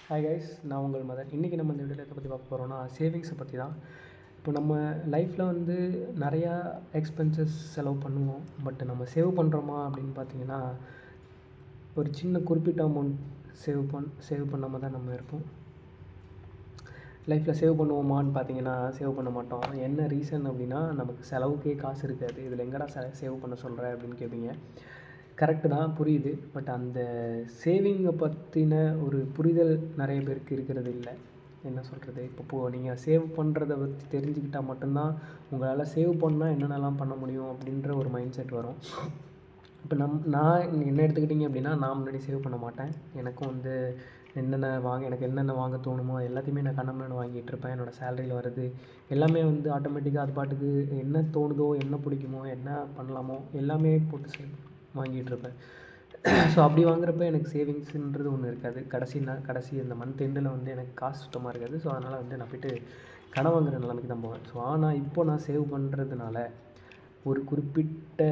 Hi guys, நான் உங்கள் மதன். இன்றைக்கி நம்ம இந்த வீடியோவில் எதை பற்றி பார்க்க போகிறோம்னா சேவிங்ஸை பற்றி தான். இப்போ நம்ம லைஃப்பில் வந்து நிறையா எக்ஸ்பென்சஸ் செலவு பண்ணுவோம். பட் நம்ம சேவ் பண்ணுறோமா அப்படின்னு பார்த்தீங்கன்னா ஒரு சின்ன குறிப்பிட்ட அமௌண்ட் சேவ் பண்ணாமல் தான் நம்ம இருப்போம். லைஃப்பில் சேவ் பண்ணுவோமான்னு பார்த்தீங்கன்னா சேவ் பண்ண மாட்டோம். என்ன ரீசன் அப்படின்னா, நமக்கு செலவுக்கே காசு இருக்காது. இதில் எங்கடா சேவ் பண்ண சொல்கிற அப்படின்னு கேட்பீங்க. கரெக்டு தான், புரியுது. பட் அந்த சேவிங்கை பற்றின ஒரு புரிதல் நிறைய பேருக்கு இருக்கிறது இல்லை. என்ன சொல்கிறது, இப்போது நீங்கள் சேவ் பண்ணுறத பற்றி தெரிஞ்சுக்கிட்டால் மட்டும்தான் உங்களால் சேவ் பண்ணால் என்னென்னலாம் பண்ண முடியும் அப்படின்ற ஒரு மைண்ட் செட் வரும். இப்போ நான் என்ன எடுத்துக்கிட்டிங்க அப்படின்னா, நான் முன்னாடி சேவ் பண்ண மாட்டேன். எனக்கும் வந்து எனக்கு என்னென்ன வாங்க தோணுமோ எல்லாத்தையுமே நான் கண்ணம்னு வாங்கிட்டு இருப்பேன். என்னோடய சேலரியில் வருது எல்லாமே வந்து ஆட்டோமேட்டிக்காக அது பாட்டுக்கு என்ன தோணுதோ, என்ன பிடிக்குமோ, என்ன பண்ணலாமோ எல்லாமே போட்டு வாங்கிட்டு இருப்பேன். ஸோ அப்படி வாங்குறப்ப எனக்கு சேவிங்ஸுன்றது ஒன்று இருக்காது. கடைசி இந்த மந்த் எண்டில் வந்து எனக்கு காசு சுத்தமாக இருக்காது. ஸோ அதனால் வந்து நான் போய்ட்டு கடன் வாங்குகிற நிலைமைக்கு தான் போவேன். ஸோ ஆனால் இப்போ நான் சேவ் பண்ணுறதுனால ஒரு குறிப்பிட்ட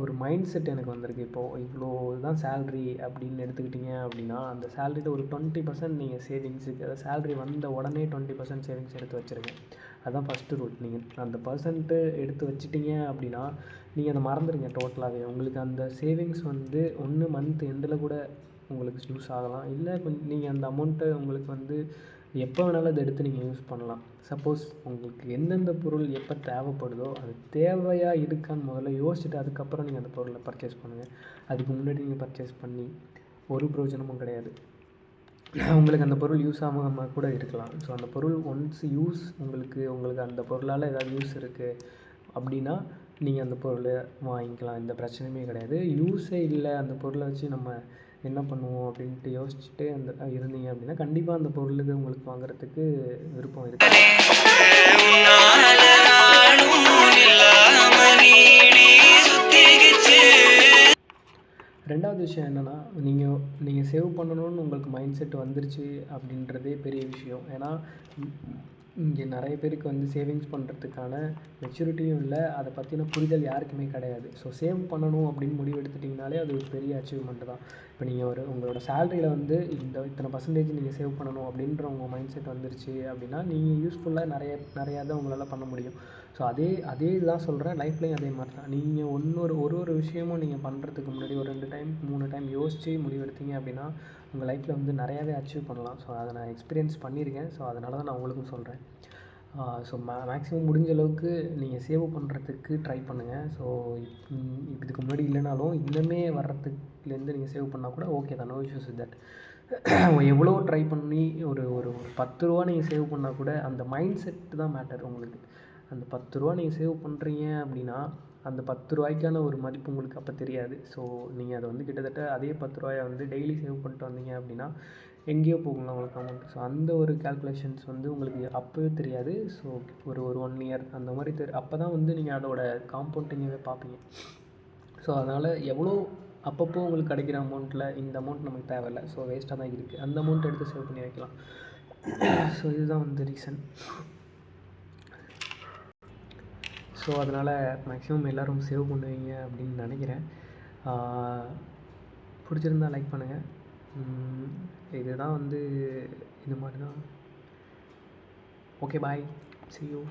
ஒரு மைண்ட் செட் எனக்கு வந்திருக்கு. இப்போது இவ்வளோ தான் சேல்ரி அப்படின்னு எடுத்துக்கிட்டிங்க அப்படின்னா, அந்த சேலரியில் ஒரு 20% நீங்கள் சேவிங்ஸுக்கு, அதாவது சேலரி வந்த உடனே 20% சேவிங்ஸ் எடுத்து வச்சுருங்க. அதுதான் ஃபஸ்ட்டு ரூல். நீங்கள் அந்த பர்சன்ட்டு எடுத்து வச்சிட்டிங்க அப்படின்னா நீங்கள் அதை மறந்துடுங்க டோட்டலாகவே. உங்களுக்கு அந்த சேவிங்ஸ் வந்து ஒன்று மந்த் எண்டில் கூட உங்களுக்கு யூஸ் ஆகலாம். இல்லை நீங்கள் அந்த அமௌண்ட்டை உங்களுக்கு வந்து எப்போ வேணாலும் அதை எடுத்து நீங்கள் யூஸ் பண்ணலாம். சப்போஸ் உங்களுக்கு எந்தெந்த பொருள் எப்போ தேவைப்படுதோ அது தேவையாக இருக்கான்னு முதல்ல யோசிச்சுட்டு அதுக்கப்புறம் நீங்கள் அந்த பொருளை பர்ச்சேஸ் பண்ணுங்கள். அதுக்கு முன்னாடி நீங்கள் பர்ச்சேஸ் பண்ணி ஒரு பிரயோஜனமும் கிடையாது. உங்களுக்கு அந்த பொருள் யூஸ் ஆகாமல் கூட இருக்கலாம். ஸோ அந்த பொருள் ஒன்ஸ் உங்களுக்கு அந்த பொருளால் ஏதாவது யூஸ் இருக்குது அப்படின்னா நீங்கள் அந்த பொருளை வாங்கிக்கலாம். எந்த பிரச்சனையுமே கிடையாது. யூஸே இல்லை, அந்த பொருளை வச்சு நம்ம என்ன பண்ணுவோம் அப்படின்ட்டு யோசிச்சுட்டு இருந்தீங்க அப்படின்னா கண்டிப்பாக அந்த பொருளுக்கு உங்களுக்கு வாங்குறதுக்கு விருப்பம் இருக்குது. ரெண்டாவது விஷயம் என்னென்னா, நீங்கள் சேவ் பண்ணணும்னு உங்களுக்கு மைண்ட் செட் வந்துருச்சு அப்படின்றதே பெரிய விஷயம். ஏன்னா இங்கே நிறைய பேருக்கு வந்து சேவிங்ஸ் பண்ணுறதுக்கான மெச்சூரிட்டியும் இல்லை, அதை பற்றின புரிதல் யாருக்குமே கிடையாது. ஸோ சேவ் பண்ணணும் அப்படின்னு முடிவு எடுத்துட்டிங்கனாலே அது ஒரு பெரிய அச்சீவ்மெண்ட் தான். இப்போ நீங்கள் உங்களோட சேலரியில் வந்து இத்தனை பர்சன்டேஜ் நீங்கள் சேவ் பண்ணணும் அப்படின்ற உங்கள் மைண்ட் செட் வந்துருச்சு அப்படின்னா நீங்கள் யூஸ்ஃபுல்லாக நிறையா தான் உங்களால் பண்ண முடியும். ஸோ அதே இதுதான் சொல்கிறேன். லைஃப்லேயும் அதே மாதிரி தான். நீங்கள் ஒரு விஷயமும் நீங்கள் பண்ணுறதுக்கு முன்னாடி ஒரு 2 டைம் 3 டைம் யோசித்து முடிவெடுத்தீங்க அப்படின்னா உங்கள் லைஃப்பில் வந்து நிறையாவே அச்சீவ் பண்ணலாம். ஸோ அதை நான் எக்ஸ்பீரியன்ஸ் பண்ணியிருக்கேன். ஸோ அதனால தான் நான் உங்களுக்கும் சொல்கிறேன். ஸோ மேக்ஸிமம் முடிஞ்ச அளவுக்கு நீங்கள் சேவ் பண்ணுறதுக்கு ட்ரை பண்ணுங்கள். ஸோ இதுக்கு முன்னாடி இல்லைனாலும் இன்னுமே வர்றதுலேருந்து நீங்கள் சேவ் பண்ணால் கூட ஓகே தான், நோ இஷ்யூஸ் வித் தட். எவ்வளோ ட்ரை பண்ணி ஒரு 10 ரூபா நீங்கள் சேவ் பண்ணால் கூட அந்த மைண்ட் செட்டு தான் மேட்டர் உங்களுக்கு. அந்த 10 ரூபா நீங்கள் சேவ் பண்ணுறீங்க அப்படின்னா அந்த 10 ரூபாய்க்கான ஒரு மதிப்பு உங்களுக்கு அப்போ தெரியாது. ஸோ நீங்கள் அதை வந்து கிட்டத்தட்ட அதே 10 ரூபாயை வந்து டெய்லி சேவ் பண்ணிட்டு வந்தீங்க அப்படின்னா எங்கேயோ போகலாம் உங்களுக்கு அமௌண்ட். ஸோ அந்த ஒரு கால்குலேஷன்ஸ் வந்து உங்களுக்கு அப்போவே தெரியாது. ஸோ ஒரு 1 இயர் அந்த மாதிரி அப்போ தான் வந்து நீங்கள் அதோட காம்பவுண்டிங்கவே பார்ப்பீங்க. ஸோ அதனால் எவ்வளோ அப்பப்போ உங்களுக்கு கிடைக்கிற அமௌண்ட்டில் இந்த அமௌண்ட் நமக்கு தேவையில்லை, ஸோ வேஸ்ட்டாக தான் இருக்குது, அந்த அமௌண்ட் எடுத்து சேவ் பண்ணி வைக்கலாம். ஸோ இதுதான் வந்து ரீசன். ஸோ அதனால் மேக்ஸிமம் எல்லோரும் சேவ் பண்ணுவீங்க அப்படின்னு நினைக்கிறேன். பிடிச்சிருந்தால் லைக் பண்ணுங்கள். இதுதான் வந்து இது மாதிரி தான். Okay, bye, see you.